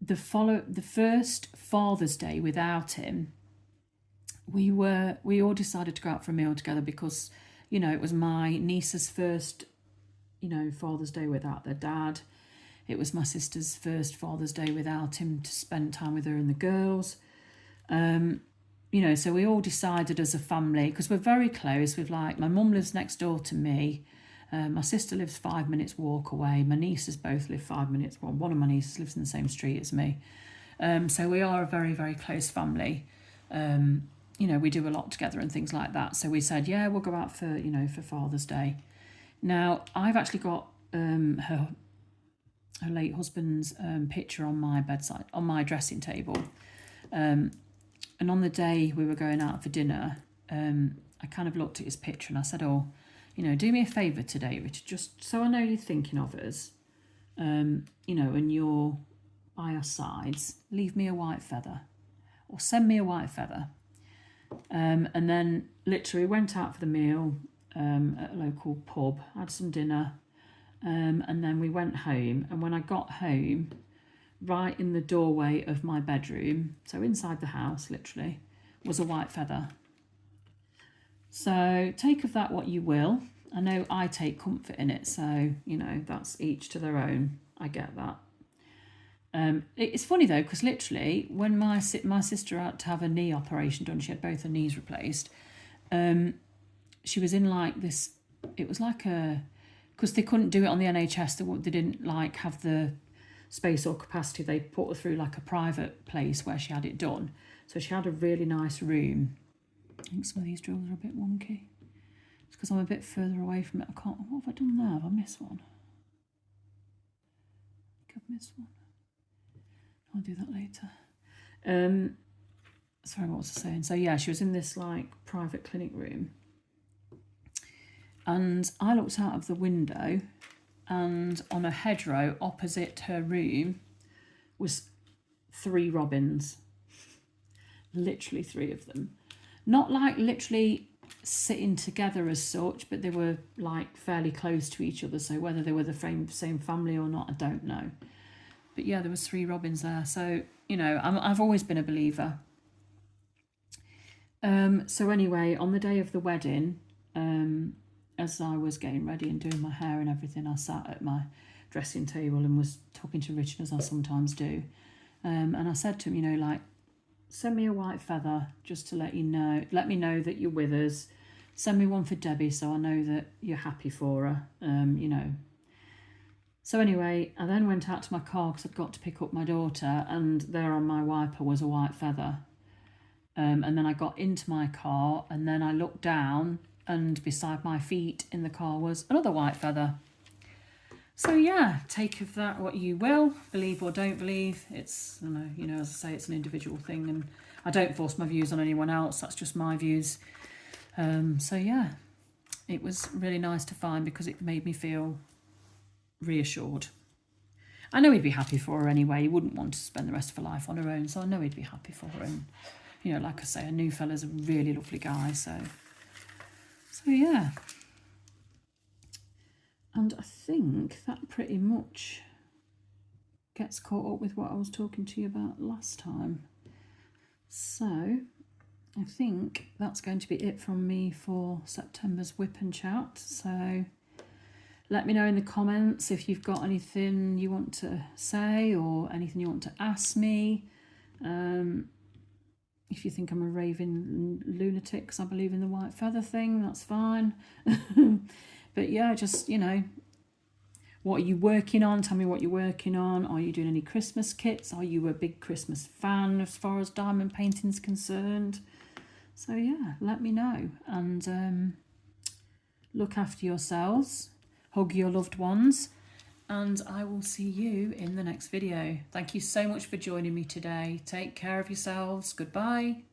the first Father's Day without him, we all decided to go out for a meal together because, you know, it was my niece's first, you know, Father's Day without their dad. It was my sister's first Father's Day without him to spend time with her and the girls. You know, so we all decided as a family, because we're very close. We've like, my mum lives next door to me. My sister lives 5 minutes walk away. My nieces both live 5 minutes. Well, one of my nieces lives in the same street as me. So we are a very, very close family. You know, we do a lot together and things like that. So we said, yeah, we'll go out for, you know, for Father's Day. Now, I've actually got her late husband's picture on my bedside, on my dressing table. And on the day we were going out for dinner, I kind of looked at his picture and I said, oh, you know, do me a favour today, Richard, just so I know you're thinking of us, you know, and you're by our sides, leave me a white feather or send me a white feather. And then literally went out for the meal at a local pub, had some dinner, and then we went home. And when I got home, right in the doorway of my bedroom, so inside the house literally, was a white feather. So take of that what you will. I know I take comfort in it, so, you know, that's each to their own. I get that. It's funny though, because literally when my sister had to have a knee operation done, she had both her knees replaced. She was in like this, it was like a, because they couldn't do it on the NHS, they didn't like have the space or capacity, they put her through like a private place where she had it done. So she had a really nice room. I think some of these drills are a bit wonky. It's because I'm a bit further away from it. I can't, what have I done there? Have I missed one? I think I've missed one. I'll do that later. Sorry, what was I saying? So yeah, she was in this like private clinic room. And I looked out of the window and on a hedgerow opposite her room was 3 robins. Literally 3 of them. Not like literally sitting together as such, but they were like fairly close to each other. So whether they were the same family or not, I don't know. But yeah, there was 3 robins there. So, you know, I've always been a believer. So anyway, on the day of the wedding, as I was getting ready and doing my hair and everything, I sat at my dressing table and was talking to Richard, as I sometimes do. And I said to him, you know, like, send me a white feather just to let me know that you're with us. Send me one for Debbie so I know that you're happy for her, you know. So anyway, I then went out to my car because I'd got to pick up my daughter, and there on my wiper was a white feather. And then I got into my car and then I looked down, and beside my feet in the car was another white feather. So yeah, take of that what you will, believe or don't believe. It's, you know, as I say, it's an individual thing, and I don't force my views on anyone else. That's just my views. So yeah, it was really nice to find because it made me feel reassured. I know he'd be happy for her anyway. He wouldn't want to spend the rest of her life on her own, so I know he'd be happy for her. And, you know, like I say, a new fella's a really lovely guy, so yeah. And I think that pretty much gets caught up with what I was talking to you about last time. So I think that's going to be it from me for September's Whip and Chat. So let me know in the comments if you've got anything you want to say or anything you want to ask me. If you think I'm a raving lunatic because I believe in the white feather thing, that's fine. But yeah, just, you know, what are you working on? Tell me what you're working on. Are you doing any Christmas kits? Are you a big Christmas fan as far as diamond painting is concerned? So yeah, let me know. And look after yourselves. Hug your loved ones. And I will see you in the next video. Thank you so much for joining me today. Take care of yourselves. Goodbye.